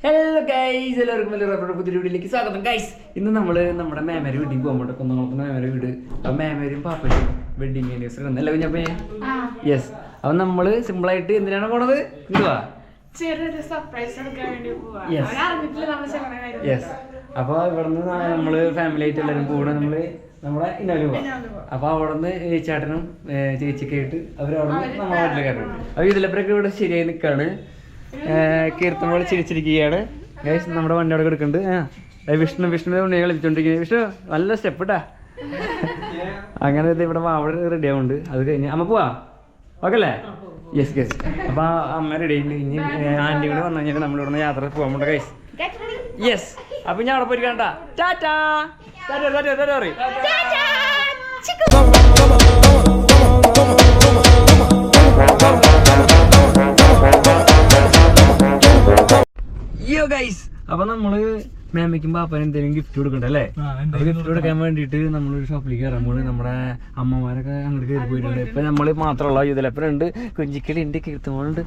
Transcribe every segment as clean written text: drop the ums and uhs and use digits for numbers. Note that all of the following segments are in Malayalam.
ഹലോ ഗൈസ്, എല്ലാവർക്കും പുതിയ വീട്ടിലേക്ക് സ്വാഗതം. ഗൈസ്, ഇന്ന് നമ്മൾ നമ്മുടെ മേമേരെ വീട്ടിൽ പോകാൻ വേണ്ടി കുന്നംകുളത്ത് മേമേരെ വീട്. അപ്പം മേമേരും പാപ്പനും വെഡിങ് ആനിവേഴ്സറി അല്ലേ കുഞ്ഞപ്പേ? യെസ്. അപ്പം നമ്മൾ സിമ്പിളായിട്ട് എന്തിനാണ് പോണത്? എന്തുവാ? യെസ്. അപ്പോൾ ഇവിടുന്ന് നമ്മൾ ഫാമിലി ആയിട്ട് എല്ലാവരും കൂടെ നമ്മുടെ ഇന്നലെ പോവാം. അപ്പോൾ അവിടെ നിന്ന് ചേട്ടനും ചേച്ചിയൊക്കെ ആയിട്ട് അവരവിടെ നിന്ന് നമ്മുടെ വീട്ടിലേക്ക് കയറും. അപ്പോൾ ഇതിലപ്പുറമൊക്കെ ഇവിടെ ശരിയായി നിൽക്കുകയാണ്. കീർത്തനോട് ചിരിച്ചിരിക്കുകയാണ്. ഗൈസ്, നമ്മുടെ വണ്ടി അവിടെ കിടക്കുന്നുണ്ട്. വിഷ്ണു ഉണ്ണിയെ കളിച്ചോണ്ടിരിക്കുന്നത്. വിഷ്ണു നല്ല സ്റ്റെപ്പ് ഇട്ടാ. അങ്ങനെ ഇവിടെ അവിടെ റെഡി ആവുന്നുണ്ട്. അത് കഴിഞ്ഞ് അമ്മ പോവാ. ഓക്കെ അല്ലേ? Yes guys. അപ്പോൾ അമ്മ റെഡി ആയിട്ട് ഇനി ആൻറ്റി കൂടെ വന്നു കഴിഞ്ഞാൽ നമ്മളിവിടെ നിന്ന് യാത്ര പോകാൻ വേണ്ട ഗൈസ്. യെസ്. അപ്പം ഞാൻ അവിടെ പോയി കണ്ടാ. ടാറ്റാ. യോ ഗൈസ്, അപ്പൊ നമ്മള് മേമയ്ക്കും പാപ്പനും എന്തെങ്കിലും ഗിഫ്റ്റ് കൊടുക്കണ്ട അല്ലേ? ഗിഫ്റ്റ് കൊടുക്കാൻ വേണ്ടിട്ട് നമ്മളൊരു ഷോപ്പിലേക്ക് കയറുമ്പോൾ നമ്മുടെ അമ്മമാരൊക്കെ അങ്ങോട്ട് കയറി പോയിട്ടുണ്ട്. ഇപ്പൊ നമ്മള് മാത്രമുള്ള ഇതിലപ്പനുണ്ട്, കുഞ്ചിക്കലുണ്ട്, കീർത്തമോളുണ്ട്,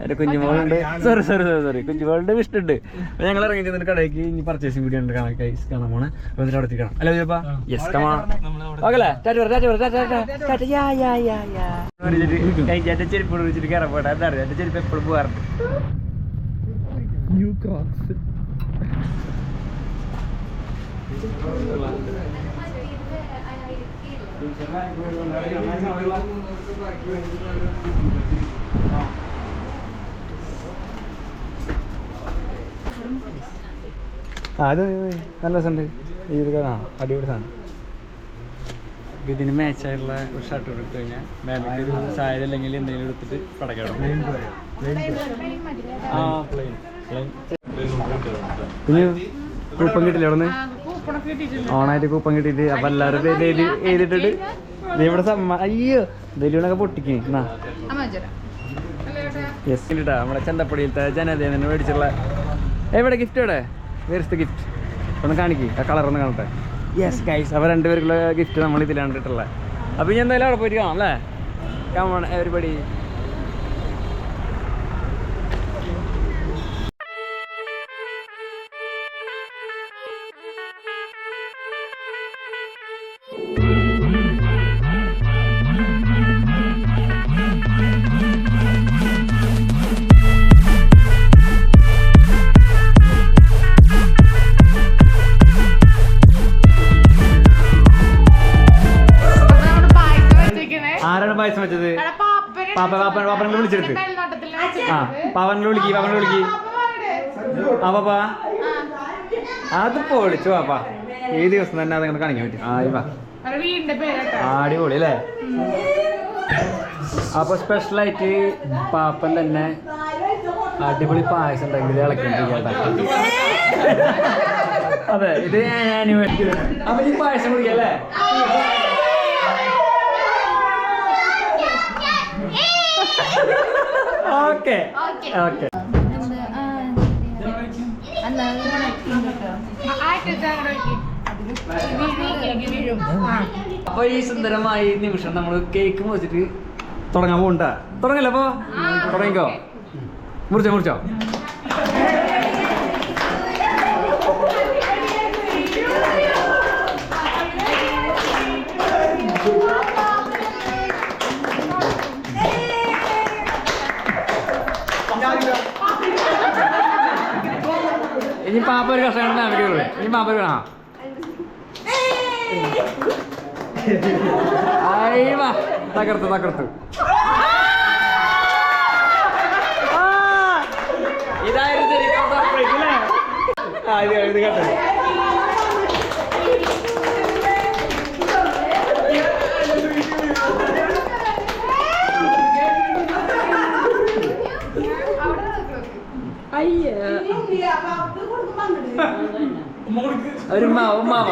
എന്റെ കുഞ്ഞുമോളുണ്ട്, സോറി കുഞ്ഞുമോളുണ്ട്, വിഷ്ണുണ്ട്. അപ്പൊ ഞങ്ങൾ ഇറങ്ങി ചെന്നിട്ട് കടയ്ക്ക് ഇനി പർച്ചേസിംഗ് കൂടി ഉണ്ട് കാണാൻ പോണേ. അപ്പൊ എന്നിട്ട് അവിടെ എത്തിക്കണം അല്ലേ ചിലപ്പാ? യെസ്, കമാ. ഓക്കെ ചെരുപ്പ് വിളിച്ചിട്ട് കയറാൻ പോട്ടെ. എന്താ പറയുക, എന്റെ ചെരുപ്പ് എപ്പോഴും പോകാറുണ്ട്. New Crocs. അത് നല്ല രസമുണ്ട്. ഈ ഒരു അടിപൊളി സാധനം. ഇതിന് മാച്ചായിട്ടുള്ള ഒരു ഷർട്ട് എടുത്തു കഴിഞ്ഞാൽ മേമയ്ക്ക് ഒരു സാരി അല്ലെങ്കിൽ എന്തെങ്കിലും എടുത്തിട്ട് പടക്കണം. പിന്നെ കൂപ്പൺ കിട്ടില്ല അവിടെ നിന്ന് ഓണായിട്ട് കൂപ്പൺ കിട്ടിയിട്ട്. അപ്പൊ എല്ലാവരും എഴുതിട്ടിട്ട് ഇവിടെ അയ്യോ ദലൂണൊക്കെ പൊട്ടിക്കേ. യെസ് കിട്ടാ നമ്മുടെ ചന്തപ്പടിയിലത്തെ ജനതയെ മേടിച്ചുള്ള എവിടെ ഗിഫ്റ്റ്? എവിടെ വേറെ ഗിഫ്റ്റ് ഒന്ന് കാണിക്കേ, ആ കളർ ഒന്ന് കാണട്ടെ. യെസ് ഗൈസ്, അപ്പോൾ രണ്ടുപേർക്കുള്ള ഗിഫ്റ്റ് നമ്മൾ ഇതിലാണ് ഇട്ടുള്ളത്. അപ്പോൾ ഇനി എന്തായാലും അവിടെ പോയിട്ട് കാണാം അല്ലേ? Come on everybody. ആരാണ് പായസം വെച്ചത്? പാപ്പനെ വിളിച്ചെടുത്ത്. ആ പാപ്പനെ വിളിക്കി. ആ പാപ്പാ അതിപ്പോ വിളിച്ചു പാപ്പാ. ഈ ദിവസം തന്നെ അതങ്ങനെ കാണിക്കാൻ പറ്റും. അടിപൊളി അല്ലേ? അപ്പൊ സ്പെഷ്യലായിട്ട് പാപ്പൻ തന്നെ അടിപൊളി പായസം ഉണ്ടെങ്കിൽ ഇളക്കിണ്ടിരിക്കട്ടെ. അതെ, ഇത് അപ്പൊ ഈ പായസം കുടിക്കല്ലേ? Okay okay. അപ്പൊ ഈ സുന്ദരമായ നിമിഷം നമ്മൾ കേക്ക് മുറിച്ചിട്ട് തുടങ്ങാൻ പോകണ്ട. തുടങ്ങല്ലോ? അപ്പൊ തുടങ്ങിക്കോ. മുറിച്ചോ. ഇനി പാപ്പ ഒരു കഷ്ണം മേമയ്ക്ക്. ഇനി പാപ്പ കാണാം. തകർത്തു. ഇതായിരുന്നു ശരിക്കും സർപ്രൈസ് അല്ലേ? ഇത് കേട്ടോ. ഒരു ഉമ്മാവ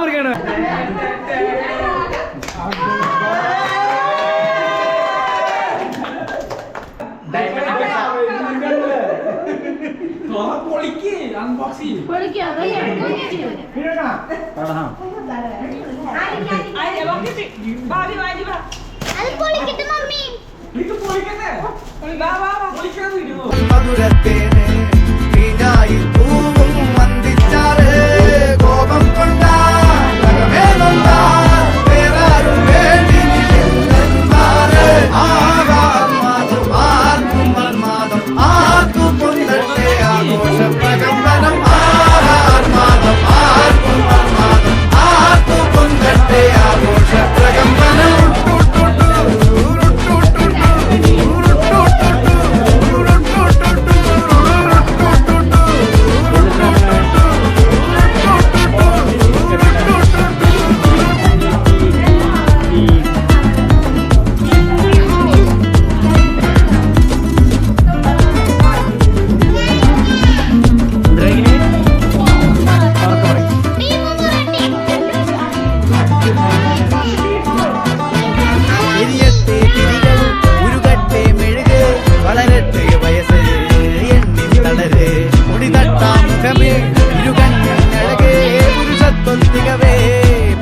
മുറിക്കാണ്. മധുരത്തേന് തീനായി പൂവും വന്ദിച്ചാറ് കോപം കൊണ്ടാകമേതൊന്നാ വേറാരും വേണ്ടി നിന്നെന്താറ് ആകാമാതും ആർക്കും മന്മാദം ആർക്കും പൊന്നട്ടെ ആഘോഷ പ്രകമ്പനം ആകാർമാദം ആർക്കും മന്മാദം ആർക്കും പൊന്നട്ടെ ആഘോഷ പ്രകമ്പനം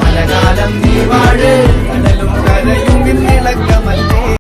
പലകാലം നീ വാഴ്